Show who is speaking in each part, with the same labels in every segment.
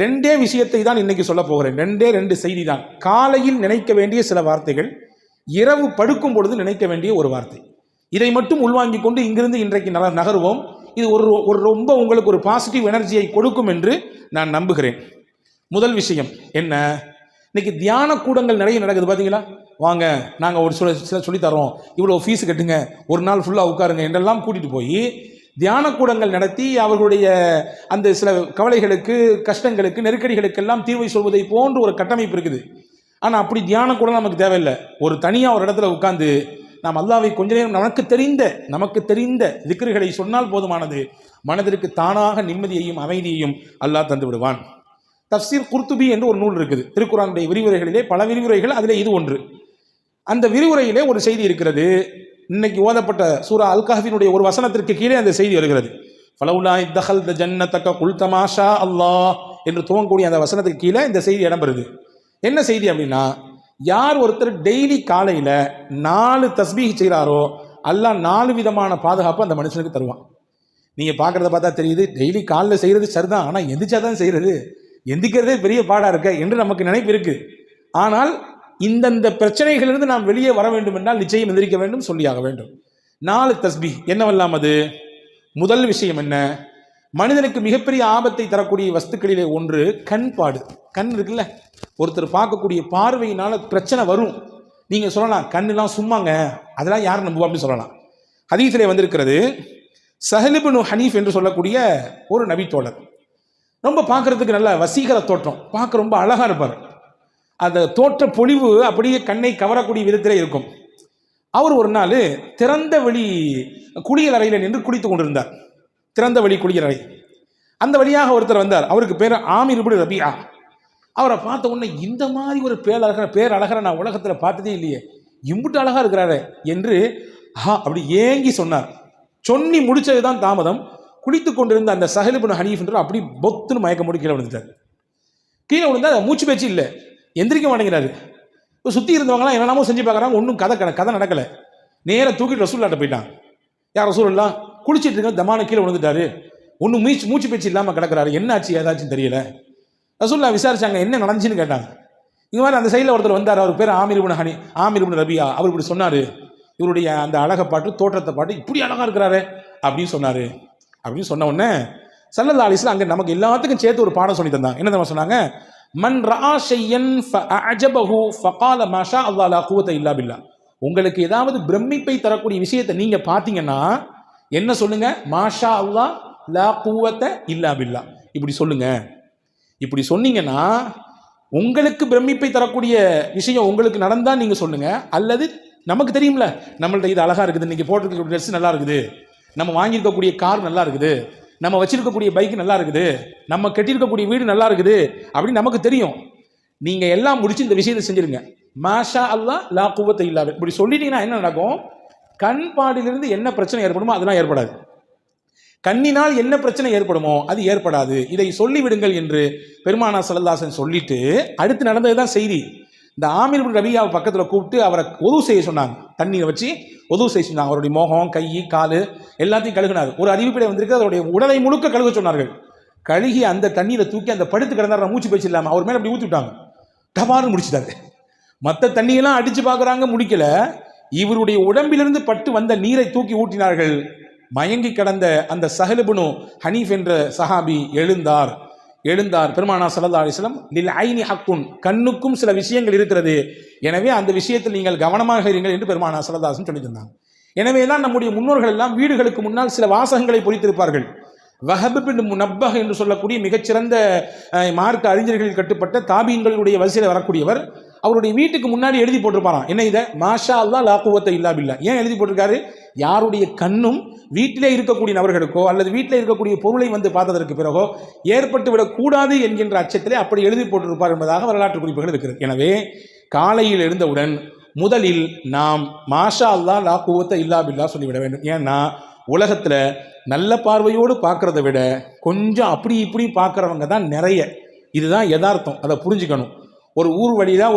Speaker 1: ரெண்டே விஷயத்தை தான் இன்னைக்கு சொல்ல போகிறேன். ரெண்டு செய்தி தான். காலையில் நினைக்க வேண்டிய சில வார்த்தைகள், இரவு படுக்கும் பொழுது நினைக்க வேண்டிய ஒரு வார்த்தை. இதை மட்டும் உள்வாங்கிக் கொண்டு இங்கிருந்து இன்றைக்கு நகருவோம். இது ஒரு ரொம்ப உங்களுக்கு ஒரு பாசிட்டிவ் எனர்ஜியை கொடுக்கும் என்று நான் நம்புகிறேன். முதல் விஷயம் என்ன, இன்னைக்கு தியான கூடங்கள் நிறைய நடக்குது பார்த்தீங்களா. வாங்க, நாங்கள் ஒரு சில சொல்லித்தரோம், இவ்வளோ ஃபீஸ் கட்டுங்க, ஒரு நாள் ஃபுல்லாக உட்காருங்க என்றெல்லாம் கூட்டிகிட்டு போய் தியான கூடங்கள் நடத்தி அவர்களுடைய அந்த சில கவலைகளுக்கு, கஷ்டங்களுக்கு, நெருக்கடிகளுக்கெல்லாம் தீர்வை சொல்வதை போன்று ஒரு கட்டமைப்பு இருக்குது. ஆனால் அப்படி தியான கூடம் நமக்கு தேவையில்லை. ஒரு தனியாக ஒரு இடத்துல உட்கார்ந்து நாம் அல்லாஹ்வை கொஞ்ச நேரம் நமக்கு தெரிந்த திக்ருகளை சொன்னால் போதுமானது. மனதிற்கு தானாக நிம்மதியையும் அமைதியையும் அல்லாஹ் தந்து விடுவான். தஃப்சீர் குர்துபி என்று ஒரு நூல் இருக்குது. திருக்குர்ஆனுடைய விரிவுரைகளிலே பல விரிவுரைகள், அதிலே இது ஒன்று. அந்த விரிவுரையிலே ஒரு செய்தி இருக்கிறது. இன்னைக்கு ஓதப்பட்ட சூரா அல் கஹ்ஃபினுடைய ஒரு வசனத்திற்கு கீழே அந்த செய்தி வருகிறது. ஃபலவுலா இத்தஹல்த ஜன்னதக குல்த மாஷா அல்லாஹ் என்று துவங்கக்கூடிய அந்த வசனத்துக்கு கீழே இந்த செய்தி இடம்பெறுது. என்ன செய்தி அப்படின்னா, யார் ஒருத்தர் டெய்லி காலையில் 4 தஸ்பீஹ் செய்கிறாரோ அல்லாஹ் 4 விதமான பாதுகாப்பு அந்த மனுஷனுக்கு தருவான். நீங்கள் பார்க்குறத பார்த்தா தெரியுது, டெய்லி காலில் செய்கிறது சரிதான், ஆனால் எந்திரிச்சாதான் செய்கிறது, எந்திக்கிறதே பெரிய பாடாக இருக்க என்று நமக்கு நினைப்பு இருக்குது. ஆனால் இந்தந்த பிரச்சனைகளிலிருந்து நாம் வெளியே வர வேண்டும் என்றால் நிச்சயம் எந்திரிக்க வேண்டும், சொல்லியாக வேண்டும். 4 தஸ்பீஹ் என்னவெல்லாம் அது? முதல் விஷயம் என்ன, மனிதனுக்கு மிகப்பெரிய ஆபத்தை தரக்கூடிய வஸ்துக்களிலே ஒன்று கண்பாடு. கண் இருக்குல்ல, ஒருத்தர் பார்க்கக்கூடிய பார்வையினால பிரச்சனை வரும். நீங்கள் சொல்லலாம் கண்ணெல்லாம் சும்மாங்க, அதெல்லாம் யார் நம்புவா அப்படின்னு சொல்லலாம். ஹதீஸிலே வந்திருக்கிறது, சஹல் இப்னு ஹனீஃப் என்று சொல்லக்கூடிய ஒரு நபி தோழர், ரொம்ப பார்க்கறதுக்கு நல்ல வசீகர தோற்றம், பார்க்க ரொம்ப அழகா இருப்பார். அந்த தோற்ற பொலிவு அப்படியே கண்ணை கவரக்கூடிய விதத்திலே இருக்கும். அவர் ஒரு நாள் திறந்த வெளி குளியல் அறையில் நின்று குளித்து கொண்டிருந்தார். திறந்த வெளி குளியல் அறை, அந்த வழியாக ஒருத்தர் வந்தார். அவருக்கு பேர் ஆமிர் இப்னு ரபியா. அவரை பார்த்த உடனே இந்த மாதிரி ஒரு பேரழகரை நான் உலகத்தில் பார்த்ததே இல்லையே, இம்புட்டு அழகா இருக்கிறாரு என்று அப்படி ஏங்கி சொன்னார். சொன்னி முடிச்சது தான் தாமதம். குளித்து கொண்டிருந்த அந்த சஹல் இப்னு ஹனீஃப் என்று அப்படி பொத்துன்னு மயக்க மூடி கீழே விழுந்துட்டார். கீழே விழுந்தா மூச்சு பேச்சு இல்லை, எந்திரிக்க மாட்டேங்கிறாரு. இப்போ சுற்றி இருந்தவங்களாம் என்னெல்லாமோ செஞ்சு பார்க்குறாங்க, ஒன்றும் கதை நடக்கலை. நேராக தூக்கிட்டு ரசூல்லாட்ட போயிட்டான். யார் ரசூலுல்லா, குளிச்சிட்டு இருக்க தமான கீழே விழுந்துட்டாரு, ஒன்றும் மூச்சு பேச்சு இல்லாமல் கிடக்கிறாரு, என்ன ஆச்சு ஏதாச்சும் தெரியல. ரசூல்லா விசாரிச்சாங்க, என்ன நடந்துச்சுன்னு கேட்டாங்க. இங்கே மாதிரி அந்த சைடில் ஒருத்தர் வந்தார், அவர் பேர் ஆமிர் இப்னு ரபியா. அவர் இப்படி சொன்னார், இவருடைய அந்த அழகை பாட்டு, தோற்றத்தை பாட்டு, இப்படி அழகா இருக்கிறாரு அப்படின்னு சொன்னார். அப்படின்னு சொன்ன உடனே ஸல்லல்லாஹு அலைஹி வஸல்லம் அங்கே நமக்கு எல்லாத்துக்கும் சேர்த்து ஒரு பாடம் சொல்லி தந்தாங்க. என்ன தெரியுமா சொன்னாங்க, மன் ரஆ ஷையன் ஃபஅஜபஹு ஃபகால மாஷா அல்லாஹ் லா குவத இல்லா பில்லாஹ். உங்களுக்கு ஏதாவது பிரமிப்பை தரக்கூடிய விஷயத்தை நீங்க பார்த்தீங்கன்னா என்ன சொல்லுங்க, மாஷா அல்லாஹ் லா குவத இல்லா பில்லாஹ், இப்படி சொல்லுங்க. இப்படி சொன்னீங்கன்னா உங்களுக்கு பிரமிப்பை தரக்கூடிய விஷயம் உங்களுக்கு நடந்தா நீங்க சொல்லுங்க. அல்லது நமக்கு தெரியும்ல, நம்மள்ட்ட இது அழகா இருக்குது, இன்னைக்கு போட்டிருக்கக்கூடிய ட்ரெஸ் நல்லா இருக்குது, நம்ம வாங்கியிருக்கக்கூடிய கார் நல்லா இருக்குது, நம்ம வச்சிருக்கக்கூடிய பைக் நல்லா இருக்குது, நம்ம கட்டியிருக்கக்கூடிய வீடு நல்லா இருக்குது அப்படின்னு நமக்கு தெரியும். நீங்க எல்லாம் முடிச்சு இந்த விஷயத்தை செஞ்சிருங்க, மாஷா அல்லாஹ் லா குவத்த இல்லா பில்லாஹ் இப்படி சொல்லிட்டீங்கன்னா என்ன நடக்கும், கண் பாடிலிருந்து என்ன பிரச்சனை ஏற்படுமோ அதெல்லாம் ஏற்படாது, கண்ணினால் என்ன பிரச்சனை ஏற்படுமோ அது ஏற்படாது, இதை சொல்லிவிடுங்கள் என்று பெருமானார் ஸல்லல்லாஹு அலைஹி வஸல்லம் சொல்லிட்டு அடுத்து நடந்ததுதான் செய்தி. இந்த ஆமிர் இப்னு ரபியாவை பக்கத்தில் கூப்பிட்டு அவரை ஒது செய்ய சொன்னாங்க. தண்ணீரை வச்சு ஒது செய்ய சொன்னாங்க. அவருடைய முகம், கை, காலு எல்லாத்தையும் கழுகினார். ஒரு அறிவிப்பிலே வந்திருக்கு, அவருடைய உடலை முழுக்க கழுக சொன்னார்கள். கழுகி அந்த தண்ணீரை தூக்கி அந்த படுத்து கிடந்தார், மூச்சு பேச்சு இல்லாமல் அவர் மேலே அப்படி ஊற்றி விட்டாங்க. டபார்னு முடிச்சுட்டாரு. மற்ற தண்ணியெல்லாம் அடிச்சு பார்க்குறாங்க, முடிக்கல. இவருடைய உடம்பிலிருந்து பட்டு வந்த நீரை தூக்கி ஊற்றினார்கள். மயங்கி கிடந்த அந்த சஹல் இப்னு ஹனீஃப் என்ற சஹாபி எழுந்தார். பெருமானார் ஸல்லல்லாஹு அலைஹி வஸல்லம் லில் ஐனி ஹக்குன், கண்ணுக்கும் சில விஷயங்கள் இருக்கிறது, எனவே அந்த விஷயத்தில் நீங்கள் கவனமாக இருங்கள் என்று பெருமானார் ஸல்லல்லாஹு அலைஹி வஸல்லம் சொல்லி தந்தாங்க. எனவே தான் நம்முடைய முன்னோர்கள் எல்லாம் வீடுகளுக்கு முன்னால் சில வாசகங்களை பொறித்திருப்பார்கள். வஹப் பின் முனப்பஹ் என்று சொல்லக்கூடிய மிகச்சிறந்த மார்க்க அறிஞர்களில் கட்டுப்பட்ட தாபீன்களுடைய வரிசையில் வரக்கூடியவர், அவருடைய வீட்டுக்கு முன்னாடி எழுதி போட்டிருப்பாராம். என்ன இதை, மாஷா அல்லாஹ் லா குவத்த இல்லா பில்லாஹ். ஏன் எழுதி போட்டிருக்காரு, யாருடைய கண்ணும் வீட்டிலே இருக்கக்கூடிய நபர்களுக்கோ அல்லது வீட்டில் இருக்கக்கூடிய பொருளை வந்து பார்த்ததற்கு பிறகோ ஏற்பட்டு விடக்கூடாது என்கின்ற அச்சத்திலே அப்படி எழுதி போட்டிருப்பார் என்பதாக வரலாற்று குறிப்புகள் இருக்கிறது. எனவே காலையில் எழுந்தவுடன் முதலில் நாம் மாஷா அல்லாஹ் லா குவத்த இல்லா பில்லாஹ் சொல்லிவிட வேண்டும். ஏன்னா உலகத்தில் நல்ல பார்வையோடு பார்க்கறத விட கொஞ்சம் அப்படி இப்படி பார்க்குறவங்க தான் நிறைய. இதுதான் யதார்த்தம், அதை புரிஞ்சுக்கணும். ஒரு ஊர் வழியில்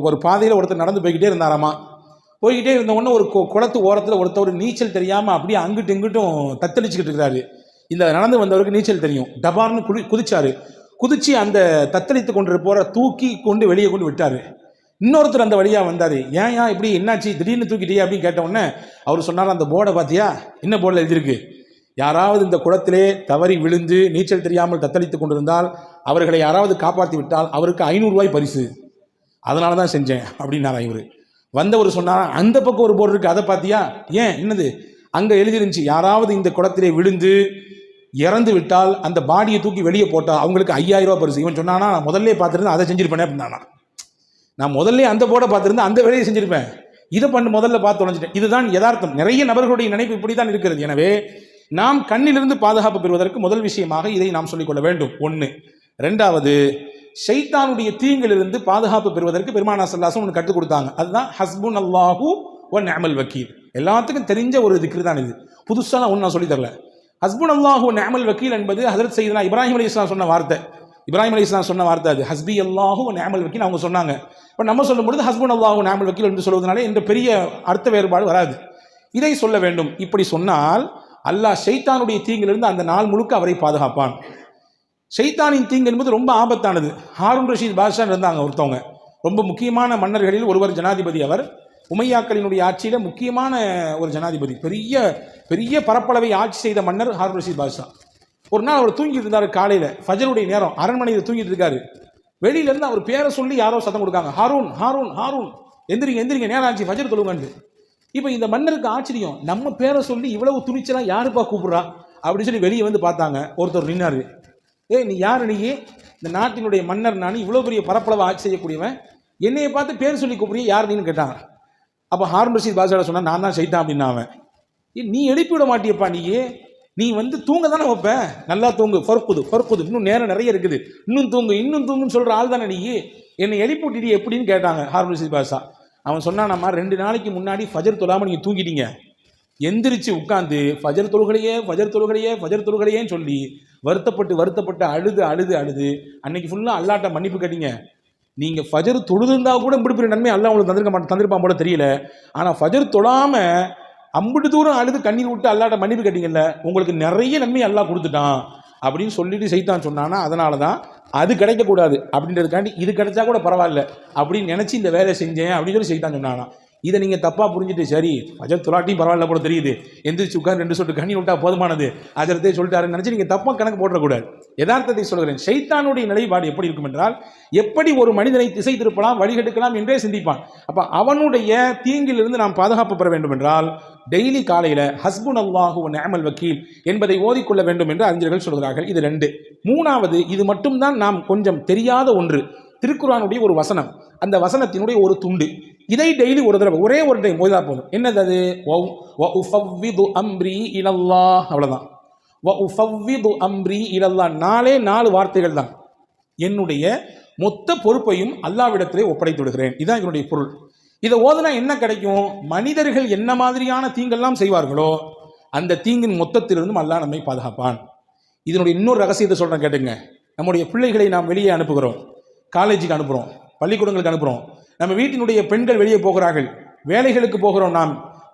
Speaker 1: ஒரு பாதையில் ஒருத்தர் நடந்து போய்கிட்டே இருந்தாராமா. போய்கிட்டே இருந்த உடனே ஒரு குளத்து ஓரத்தில் ஒருத்தர் நீச்சல் தெரியாமல் அப்படியே அங்கிட்டும் இங்கிட்டும் தத்தளிச்சுக்கிட்டு இருக்கிறாரு. இந்த நடந்து வந்தவருக்கு நீச்சல் தெரியும். டபார்னு குதிச்சாரு. குதிச்சு அந்த தத்தளித்து கொண்டு போற தூக்கி கொண்டு வெளியே கொண்டு விட்டாரு. இன்னொருத்தர் அந்த வழியா வந்தாரு. ஏன் இப்படி என்னாச்சு திடீர்னு தூக்கிட்டே அப்படின்னு கேட்ட உடனே அவர் சொன்னார், அந்த போர்டை பார்த்தியா, என்ன போர்டில் எழுதியிருக்கு, யாராவது இந்த குளத்திலே தவறி விழுந்து நீச்சல் தெரியாமல் தத்தளித்து கொண்டிருந்தால் அவர்களை யாராவது காப்பாற்றி விட்டால் அவருக்கு 500 ரூபாய் பரிசு, அதனால தான் செஞ்சேன் அப்படின்னாரா இவர். வந்தவர் சொன்னார், அந்த பக்கம் ஒரு போர்டு இருக்கு, அதை பார்த்தியா, ஏன் என்னது, அங்கே எழுதிருந்துச்சு யாராவது இந்த குளத்திலே விழுந்து இறந்து விட்டால் அந்த பாடியை தூக்கி வெளியே போட்டால் அவங்களுக்கு 5000 ரூபாய் பரிசு. இவன் சொன்னானா, நான் முதல்ல பார்த்துருந்தேன் அதை செஞ்சிருப்பேனே அப்படின்னானா, நான் முதல்ல அந்த போர்டை பார்த்துருந்தேன் அந்த வேலையை செஞ்சிருப்பேன், இதை முதல்ல பார்த்து தொலைஞ்சிட்டேன். இதுதான் யதார்த்தம். நிறைய நபர்களுடைய நினைப்பு இப்படி தான் இருக்கிறது. எனவே நாம் கண்ணிலிருந்து பாதுகாப்பு பெறுவதற்கு முதல் விஷயமாக இதை நாம் சொல்லிக்கொள்ள வேண்டும். ஒன்று. ரெண்டாவது, ஷைத்தானுடைய தீங்கிலிருந்து பாதுகாப்பு பெறுவதற்கு பெருமானார் ஸல்லல்லாஹு அலைஹி வஸல்லம் ஒன்று கற்றுக் கொடுத்தாங்க. அதுதான் ஹஸ்புன் அல்லாஹு வ நிஅமல் வக்கீல். எல்லாத்துக்கும் தெரிஞ்ச ஒரு திக்ர் தான் இது, புதுசாக ஒன்று நான் சொல்லி தரல. ஹஸ்புன் அல்லாஹு வ நிஅமல் வக்கீல் என்பது ஹஜ்ரத் சையதுனா இப்ராஹிம் அலைஹிஸ்ஸலாம் சொன்ன வார்த்தை. இப்ராஹிம் அலைஹிஸ்ஸலாம் சொன்ன வார்த்தை அது. ஹஸ்பி அல்லாஹு வ நிஅமல் வக்கீல் அவங்க சொன்னாங்க. இப்போ நம்ம சொல்லும்பொழுது ஹஸ்புன் அல்லாஹு வ நிஅமல் வக்கீல் என்று சொல்வதனால எந்த பெரிய அர்த்த வேறுபாடு வராது. இதை சொல்ல வேண்டும். இப்படி சொன்னால் அல்லாஹ் ஷைத்தானுடைய தீங்கிலிருந்து அந்த நாள் முழுக்க அவரை பாதுகாப்பான். ஷைத்தானின் தீங்கு என்பது ரொம்ப ஆபத்தானது. ஹாரூன் ரஷீத் பாட்ஷா இருந்தாங்க ஒருத்தவங்க, ரொம்ப முக்கியமான மன்னர்களில் ஒருவர், ஜனாதிபதி. அவர் உமையாக்களினுடைய ஆட்சியில் முக்கியமான ஒரு ஜனாதிபதி, பெரிய பெரிய பரப்பளவை ஆட்சி செய்த மன்னர் ஹாரூன் ரஷீத் பாட்ஷா. ஒரு நாள் அவர் தூங்கிட்டு இருந்தார், காலையில் ஃபஜருடைய நேரம், அரண்மனையில் தூங்கிட்டு இருக்காரு. வெளியிலேருந்து அவர் பேரை சொல்லி யாரோ சத்தம் கொடுக்காங்க, ஹாரூன் ஹாரூன் ஹாரூன், எந்திரிங்க எந்திரிங்க, நேரம் ஆச்சு, ஃபஜர் தொழுங்கண்டு. இப்போ இந்த மன்னருக்கு ஆச்சரியம், நம்ம பேரை சொல்லி இவ்வளவு துணிச்சலாம் யாருப்பா கூப்பிட்றா அப்படின்னு சொல்லி வெளியே வந்து பார்த்தாங்க. ஒருத்தர் நின்னாரு, நீ யார், நீ இந்த நாட்டினுடைய மன்னர், நான் இவ்வளோ பெரிய பரப்பளவை ஆட்சி செய்யக்கூடியவன், என்னையை பார்த்து பேர் சொல்லி கூப்பிடுறிய, யார் நீன்னு கேட்டாங்க. அப்போ ஹாரூன் ரஷீத் பாட்ஷா சொன்னா, நான் தான் ஷைத்தான் அப்படின்னா. அவன், நீ எழுப்பி விட மாட்டியப்பா, நீ வந்து தூங்க தானே வைப்பேன், நல்லா தூங்கு, ஃபர்குது, இன்னும் நேரம் நிறைய இருக்குது, இன்னும் தூங்குன்னு சொல்கிற ஆள் தானே நீ, என்னை எழுப்பி விட்டுடி எப்படின்னு கேட்டாங்க ஹாரூன் ரஷீத் பாட்ஷா. அவன் சொன்னானம்மா, 2 நாளைக்கு முன்னாடி ஃபஜர் தொழாமல் நீங்கள் தூங்கிட்டீங்க, எந்திரிச்சு உட்காந்து ஃபஜர் தொழுகலையேன்னு சொல்லி வருத்தப்பட்டு அழுது அன்னைக்கு ஃபுல்லாக அல்லாட்ட மன்னிப்பு கேட்டீங்க. நீங்கள் ஃபஜர் தொழுதுருந்தா கூட இப்படி பெரிய நன்மை அல்லாஹ் உங்களுக்கு தந்திருப்பான் போல தெரியல, ஆனால் ஃபஜர் தொழாமல் அம்பிட்டு தூரம் அழுது கண்ணீர் விட்டு அல்லாட்ட மன்னிப்பு கேட்டீங்கல்ல, உங்களுக்கு நிறைய நன்மை அல்லாஹ் கொடுத்துட்டான் அப்படின்னு சொல்லிட்டு சைத்தான் சொன்னானா. அதனால தான் அது கிடைக்கக்கூடாது அப்படின்றதுக்காண்டி இது கிடைச்சா கூட பரவாயில்ல அப்படின்னு நினச்சி இந்த வேலையை செஞ்சேன் அப்படின்னு சொல்லி சைத்தான் சொன்னானா. இதை நீங்கள் தப்பாக புரிஞ்சுட்டு, சரி ஃபஜர் தொழாட்டியும் பரவாயில்ல போல தெரியுது, எந்திரிச்சு உட்காந்து 2 சொட்டு கண்ணி விட்டா போதுமானது, அதே சொல்லிட்டாருன்னு நினச்சி நீங்கள் தப்பாக கணக்கு போடக்கூடாது. யதார்த்தத்தை சொல்கிறேன். ஷைத்தானுடைய நிலைப்பாடு எப்படி இருக்கும் என்றால், எப்படி ஒரு மனிதனை திசை திருப்பலாம், வழிகெடுக்கலாம் என்றே சிந்திப்பான். அப்போ அவனுடைய தீங்கிலிருந்து நாம் பாதுகாப்பு பெற வேண்டும் என்றால் டெய்லி காலையில் ஹஸ்புன் அல்லாஹு வ நிஅமல் வக்கீல் என்பதை ஓதிக்கொள்ள வேண்டும் என்று அறிஞர்கள் சொல்கிறார்கள். இது 2. 3வது, இது மட்டும்தான் நாம் கொஞ்சம் தெரியாத ஒன்று, திருக்குர்ஆனுடைய ஒரு வசனம், அந்த வசனத்தினுடைய ஒரு துண்டு. இதை டெய்லி ஒரு தடவை, ஒரே ஒரு டைம் ஓதினா போதும். என்னது அது? வ உஃபவ்விது அம்ரி இலல்லாஹ், அவ்வளவுதான். வ உஃபவ்விது அம்ரி இலல்லாஹ், 4 வார்த்தைகள் தான். என்னுடைய மொத்த பொறுப்பையும் அல்லாஹ்விடத்திலே ஒப்படைத்து விடுகிறேன், இதுதான் இதனுடைய பொருள். இதை ஓதுனா என்ன கிடைக்கும்? மனிதர்கள் என்ன மாதிரியான தீங்கெல்லாம் செய்வார்களோ அந்த தீங்கின் மொத்தத்திலிருந்தும் அல்லாஹ் நம்மை பாதுகாப்பான். இதனுடைய இன்னொரு ரகசியத்தை சொல்றேன் கேட்டுங்க. நம்முடைய பிள்ளைகளை நாம் வெளியே அனுப்புகிறோம், காலேஜுக்கு அனுப்புகிறோம், பள்ளிக்கூடங்களுக்கு அனுப்புகிறோம், நம்ம வீட்டினுடைய பெண்கள் வெளியே போகிறார்கள், வேலைகளுக்கு போகிறோம்,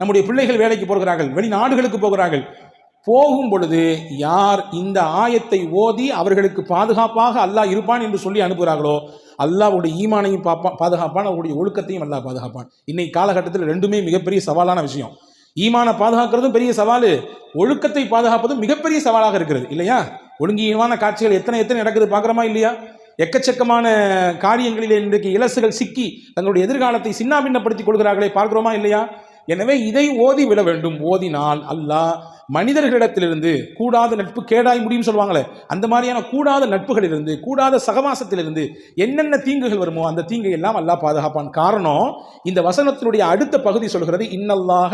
Speaker 1: நம்முடைய பிள்ளைகள் வேலைக்கு போகிறார்கள், வெளிநாடுகளுக்கு போகிறார்கள். போகும் பொழுது யார் இந்த ஆயத்தை ஓதி அவர்களுக்கு பாதுகாப்பாக அல்லாஹ் இருப்பான் என்று சொல்லி அனுப்புகிறார்களோ அல்லாஹ்வுடைய ஈமானையும் பாதுகாப்பான், அவருடைய ஒழுக்கத்தையும் அல்லாஹ் பாதுகாப்பான். இன்னைக்கு காலகட்டத்தில் 2மே மிகப்பெரிய சவாலான விஷயம். ஈமானை பாதுகாக்கிறதும் பெரிய சவால், ஒழுக்கத்தை பாதுகாப்பதும் மிகப்பெரிய சவாலாக இருக்கிறது இல்லையா? ஒழுங்கீனமான காட்சிகள் எத்தனை நடக்குது பார்க்குறோமா இல்லையா? எக்கச்சக்கமான காரியங்களிலே இன்றைக்கு இலசுகள் சிக்கி தங்களுடைய எதிர்காலத்தை சின்னாபின்னப்படுத்திக் கொள்கிறார்களே, பார்க்கிறோமா இல்லையா? எனவே இதை ஓதி விட வேண்டும். ஓதினால் அல்லாஹ் மனிதர்களிடத்திலிருந்து கூடாத நட்பு கேடாய் முடியும் சொல்லுவாங்களே, அந்த மாதிரியான கூடாத நட்புகளிலிருந்து, கூடாத சகவாசத்திலிருந்து என்னென்ன தீங்குகள் வருமோ அந்த தீங்கை எல்லாம் அல்லாஹ் பாதுகாப்பான். காரணம், இந்த வசனத்தினுடைய அடுத்த பகுதி சொல்கிறது, இன்னல்லாஹ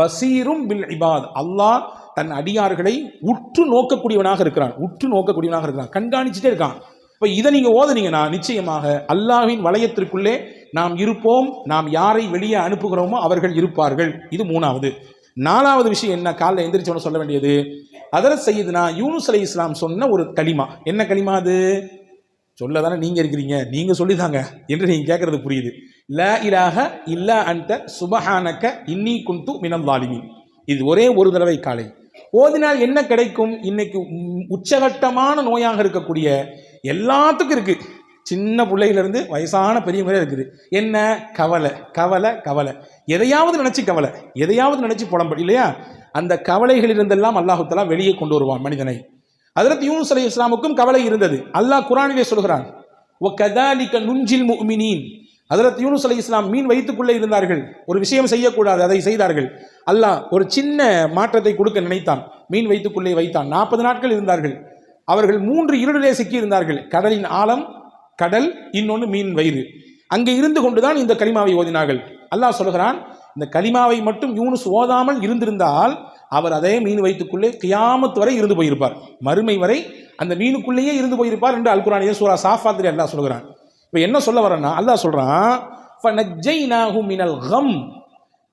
Speaker 1: பசீரும் பில் இபாத், அல்லாஹ் தன் அடியார்களை உற்று நோக்கக்கூடியவனாக இருக்கிறான், கண்காணிச்சுட்டே இருக்கான். இப்போ இதை நீங்கள் ஓதுனீங்கன்னா நிச்சயமாக அல்லாஹ்வின் வளையத்திற்குள்ளே நாம் இருப்போம், நாம் யாரை வெளியே அனுப்புகிறோமோ அவர்கள் இருப்பார்கள். இது 3வது. 4வது விஷயம் என்ன? காலைல எந்திரிச்சவன சொல்ல வேண்டியது, ஹஜ்ரத் சையதுனா யூனுஸ் அலைஹிஸ்ஸலாம் சொன்ன ஒரு கலிமா. என்ன கலிமா அது? சொல்ல தானே நீங்கள் இருக்கிறீங்க, நீங்கள் சொல்லிதாங்க என்று நீங்கள் கேட்கறது புரியுது. லா இலாஹ இல்லா அன்த சுபஹானக இன்னி குன்து மினல் ஸாலிமீன். இது ஒரே ஒரு தடவை காலை ஓதினால் என்ன கிடைக்கும்? இன்னைக்கு உச்சகட்டமான நோயாக இருக்கக்கூடிய எல்லாத்துக்கும் இருக்கு. சின்ன பிள்ளையிலிருந்து வயசான பெரியவங்களே இருக்குது. என்ன? கவலை கவலை கவலை. எதையாவது நினைச்சு கவலை, எதையாவது நினைச்சு புலம்பல் இல்லையா? அந்த கவலைகளிலிருந்தெல்லாம் அல்லாஹு தஆலா வெளியே கொண்டு வருவான் மனிதனை. ஹஜ்ரத் யூனுஸ் அலைஹிஸ்ஸலாமுக்கும் கவலை இருந்தது. அல்லாஹ் குர்ஆனிலே சொல்கிறான், வகதாலிக நுஞ்சில் முஃமினீன். ஹஜ்ரத் யூனுஸ் அலைஹிஸ்ஸலாம் மீன் வயிற்றுக்குள்ளே இருந்தார்கள். ஒரு விஷயம் செய்யக்கூடாது, அதை செய்தார்கள். அல்லாஹ் ஒரு சின்ன மாற்றத்தை கொடுக்க நினைத்தான். மீன் வயிற்றுக்குள்ளே வைத்தான். 40 நாட்கள் இருந்தார்கள். அவர்கள் 3 இருளிலே சிக்கி இருந்தார்கள். கடலின் ஆழம், கடல், இன்னொன்று மீன் வயிறு. அங்கே இருந்து கொண்டுதான் இந்த கலிமாவை ஓதினார்கள். அல்லாஹ் சொல்கிறான், இந்த கலிமாவை மட்டும் யூனுஸ் ஓதாமல் இருந்திருந்தால் அவர் அதே மீன் வயிற்றுக்குள்ளே கியாமத் வரை இருந்து போயிருப்பார். மறுமை வரை அந்த மீனுக்குள்ளேயே இருந்து போயிருப்பார் என்று அல் குர்ஆனிலே சூரா சாஃபாத்திலே அல்லாஹ் சொல்கிறான். இப்போ என்ன சொல்ல வரேன்னா, அல்லாஹ் சொல்றான், ஃபனஜ்ஜைனாஹு மினல் கம்.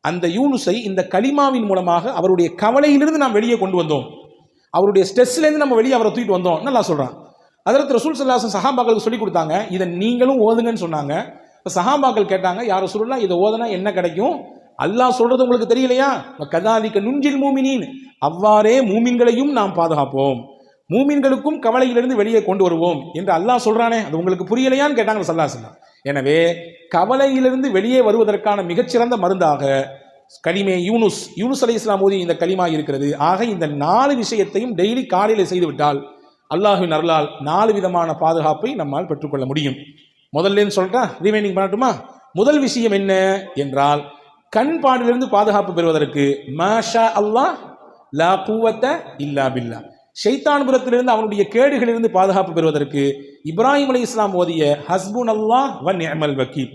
Speaker 1: அந்த யூனுஸை இந்த கலிமாவின் மூலமாக அவருடைய கவலையிலிருந்து நாம் வெளியே கொண்டு வந்தோம். அவருடைய ஸ்ட்ரெஸ்லேருந்து நம்ம வெளியே அவரை தூக்கிட்டு வந்தோம். அல்லாஹ் சொல்றான். ஹஜ்ரத் ரசூல் ஸல்லல்லாஹு அலைஹி வஸல்லம் சஹாபாக்களுக்கு சொல்லி கொடுத்தாங்க. இதை நீங்களும் ஓதுங்கன்னு சொன்னாங்க. இப்போ சஹாபாக்கள் கேட்டாங்க, யார் ரசூலுல்லாஹ் இதை ஓதுனா என்ன கிடைக்கும்? அல்லாஹ் சொல்றது உங்களுக்கு தெரியலையா? கதாலிக நுஞ்சில் மூமினீன். அவ்வாறே மூமின்களையும் நாம் பாதுகாப்போம், மூமின்களுக்கும் கவலையிலிருந்து வெளியே கொண்டு வருவோம் என்று அல்லாஹ் சொல்றானே, அது உங்களுக்கு புரியலையான்னு கேட்டாங்க ஸல்லல்லாஹு அலைஹி வஸல்லம். எனவே கவலையிலிருந்து வெளியே வருவதற்கான மிகச்சிறந்த மருந்தாக கலிமே யூனுஸ் அலைஹிஸ்ஸலாம் ஓதி இந்த கலிமா இருக்கிறது. ஆக இந்த 4 விஷயத்தையும் டெய்லி காலையில் செய்துவிட்டால் அல்லாஹ்வின் அருளால் 4 விதமான பாதுகாப்பை நம்மால் பெற்றுக்கொள்ள முடியும். முதல்ல சொல்லிட்டா ரிமைனிங் பண்ணட்டுமா? முதல் விஷயம் என்ன என்றால், கண் பாடிலிருந்து பாதுகாப்பு பெறுவதற்கு மாஷா அல்லாஹ் லா குவத்த இல்லா பில்லா. ஷைத்தான் புறத்திலிருந்து அவனுடைய கேடுகளிலிருந்து பாதுகாப்பு பெறுவதற்கு இப்ராஹிம் அலைஹிஸ்ஸலாம் ஓதிய ஹஸ்புன் அல்லாஹ் வ நிஅமல் வக்கீல்.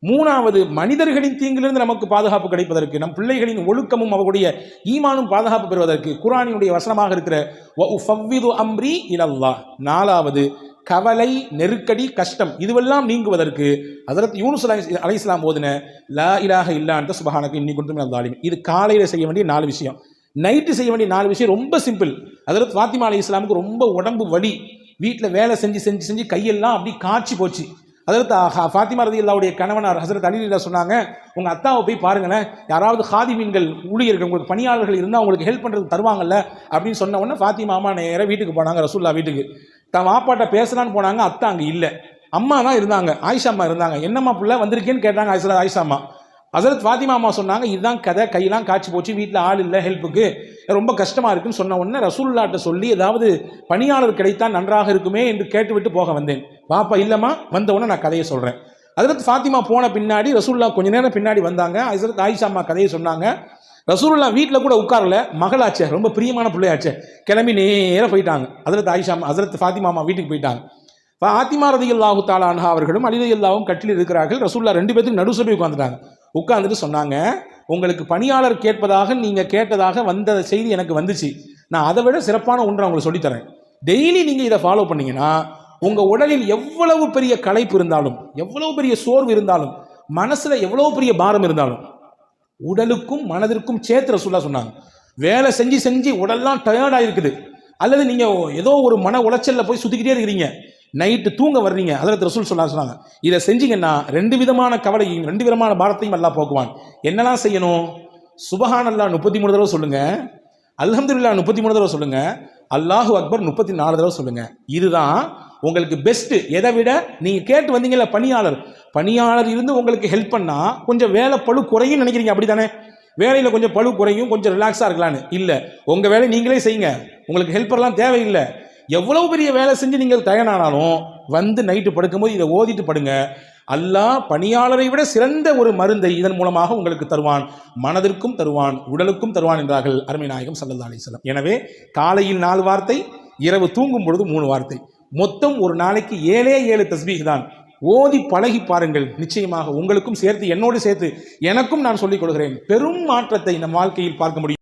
Speaker 1: மூணாவது, மனிதர்களின் தீங்கிலிருந்து நமக்கு பாதுகாப்பு கிடைப்பதற்கு, நம் பிள்ளைகளின் ஒழுக்கமும் அவருடைய ஈமானும் பாதுகாப்பு பெறுவதற்கு குர்ஆனினுடைய வசனமாக இருக்கிற வ உஃபவ்விது அம்ரி இலல்லாஹ். நாலாவது, கவலை, நெருக்கடி, கஷ்டம் இதுவெல்லாம் நீங்குவதற்கு ஹஜ்ரத் யூனுஸ் அலைஹிஸ்ஸலாம் ஓதின லா இலாஹ இல்லா அன்த சுப்ஹானக இன்னி குன்து மினல் ஸாலிமீன். இது காலையில் செய்ய வேண்டிய 4 விஷயம். நைட்டு செய்ய வேண்டிய 4 விஷயம் ரொம்ப சிம்பிள். ஹஜ்ரத் ஃபாத்திமா அலைஹிஸ்ஸலாமுக்கு ரொம்ப உடம்பு வலி, வீட்டில் வேலை செஞ்சு செஞ்சு செஞ்சு கையெல்லாம் அப்படி காய்ச்சி போச்சு. ஹஜ்ரத் ஃபாத்திமா ரலியல்லாஹுடைய கணவனார் ஹஜ்ரத் அலி ரலியல்லாஹு சொன்னாங்க, உங்கள் அத்தாவை போய் பாருங்களேன், யாராவது ஹாதிமீன்கள் ஊழியர்கள் உங்களுக்கு பணியாளர்கள் இருந்தால் உங்களுக்கு ஹெல்ப் பண்ணுறதுக்கு தருவாங்கல்ல அப்படின்னு சொன்ன உடனே ஃபாத்திமா அம்மா நேராக வீட்டுக்கு போனாங்க. ரசூல்லா வீட்டுக்கு தன் வாப்பாட்ட பேசலான்னு போனாங்க. அத்தா அங்கே இல்லை, அம்மா தான் இருந்தாங்க. ஆயிஷா அம்மா இருந்தாங்க. என்னம்மா பிள்ளை வந்திருக்கேன்னு கேட்டாங்க ஆயிஷா அம்மா. ஹஜ்ரத் ஃபாத்திமா அம்மா சொன்னாங்க, இதுதான் கதை, கையெல்லாம் காய்ச்சி போச்சு, வீட்டில் ஆள் இல்லை ஹெல்ப்புக்கு, ரொம்ப கஷ்டமாக இருக்குன்னு சொன்ன உடனே ரசூலுல்லாஹ்ட்ட சொல்லி ஏதாவது பணியாளர் கிடைத்தா நன்றாக இருக்குமே என்று கேட்டுவிட்டு போக வந்தேன். பாப்பா இல்லைம்மா, வந்த உடனே நான் கதையை சொல்கிறேன். ஹஜ்ரத் ஃபாத்திமா போன பின்னாடி ரசூலுல்லாஹ் கொஞ்ச நேரம் பின்னாடி வந்தாங்க. ஹஜ்ரத் ஆயிஷா அம்மா கதையை சொன்னாங்க. ரசூலுல்லாஹ் வீட்டில் கூட உட்காரல, மகளாச்சே, ரொம்ப பிரியமான பிள்ளையாச்சே, கிளம்பி நேராக போயிட்டாங்க. ஹஜ்ரத் ஃபாத்திமா அம்மா வீட்டுக்கு போயிட்டாங்க. ஃபாத்திமா ரலியல்லாஹு தஆலா அன்ஹா அவர்களும் அலி ரலியல்லாஹும் கட்டில் இருக்கிறார்கள். ரசூலுல்லாஹ் 2 பேத்துக்கு நடுசபை உட்காந்துட்டாங்க. உட்கார்ந்துட்டு சொன்னாங்க, உங்களுக்கு பணியாளர் கேட்பதாக நீங்கள் கேட்டதாக வந்த செய்தி எனக்கு வந்துச்சு. நான் அதை விட சிறப்பான ஒன்றை உங்களுக்கு சொல்லித்தரேன். டெய்லி நீங்கள் இதை ஃபாலோ பண்ணீங்கன்னா உங்கள் உடலில் எவ்வளவு பெரிய களைப்பு இருந்தாலும், எவ்வளவு பெரிய சோர்வு இருந்தாலும், மனசில் எவ்வளவு பெரிய பாரம் இருந்தாலும், உடலுக்கும் மனதிற்கும் சேர்த்து ரசூலுல்லாஹ் சொன்னாங்க. வேலை செஞ்சு செஞ்சு உடல்லாம் டயர்டாக இருக்குது, அல்லது நீங்கள் ஏதோ ஒரு மன உளைச்சலில் போய் சுற்றிக்கிட்டே இருக்கிறீங்க, நைட்டு தூங்க வர்றீங்க, ஹஜ்ரத் ரசூல் ஸல்லல்லாஹு அலைஹி வஸல்லம் சொன்னாங்க, இதை செஞ்சீங்கன்னா 2 விதமான கவலையும் 2 விதமான பாரத்தையும் அல்லாஹ் போக்குவான். என்னெல்லாம் செய்யணும்? சுபஹானல்லாஹ் 33 தடவை சொல்லுங்க, அல்ஹம்துலில்லாஹ் 33 தடவை சொல்லுங்க, அல்லாஹு அக்பர் 34 தடவை சொல்லுங்க. இதுதான் உங்களுக்கு பெஸ்ட். எதை விட நீங்க கேட்டு வந்தீங்கல்ல பணியாளர் இருந்து உங்களுக்கு ஹெல்ப் பண்ணா கொஞ்சம் வேலை பளு குறையும் நினைக்கிறீங்க, அப்படித்தானே? வேலையில் கொஞ்சம் பளு குறையும், கொஞ்சம் ரிலாக்ஸாக இருக்கலான்னு இல்லை. உங்கள் வேலையை நீங்களே செய்யுங்க, உங்களுக்கு ஹெல்ப்பர்லாம் தேவையில்லை. எவ்வளவு பெரிய வேலை செஞ்சு நீங்கள் தயாரானாலும் வந்து நைட்டு படுக்கும்போது இதை ஓதிட்டு படுங்க. அல்லாஹ் பணியாளரை விட சிறந்த ஒரு மருந்தை இதன் மூலமாக உங்களுக்கு தருவான், மனதிற்கும் தருவான், உடலுக்கும் தருவான் என்றார்கள் அருமை நாயகம் ஸல்லல்லாஹு அலைஹி வஸல்லம். எனவே காலையில் 4 வார்த்தை, இரவு தூங்கும் பொழுது 3 வார்த்தை, மொத்தம் ஒரு நாளைக்கு 7 தஸ்பீஹ் தான். ஓதி பழகி பாருங்கள், நிச்சயமாக உங்களுக்கும் சேர்த்து என்னோடு சேர்த்து எனக்கும் நான் சொல்லிக் கொடுக்கிறேன், பெரும் மாற்றத்தை நம் வாழ்க்கையில் பார்க்க முடியும்.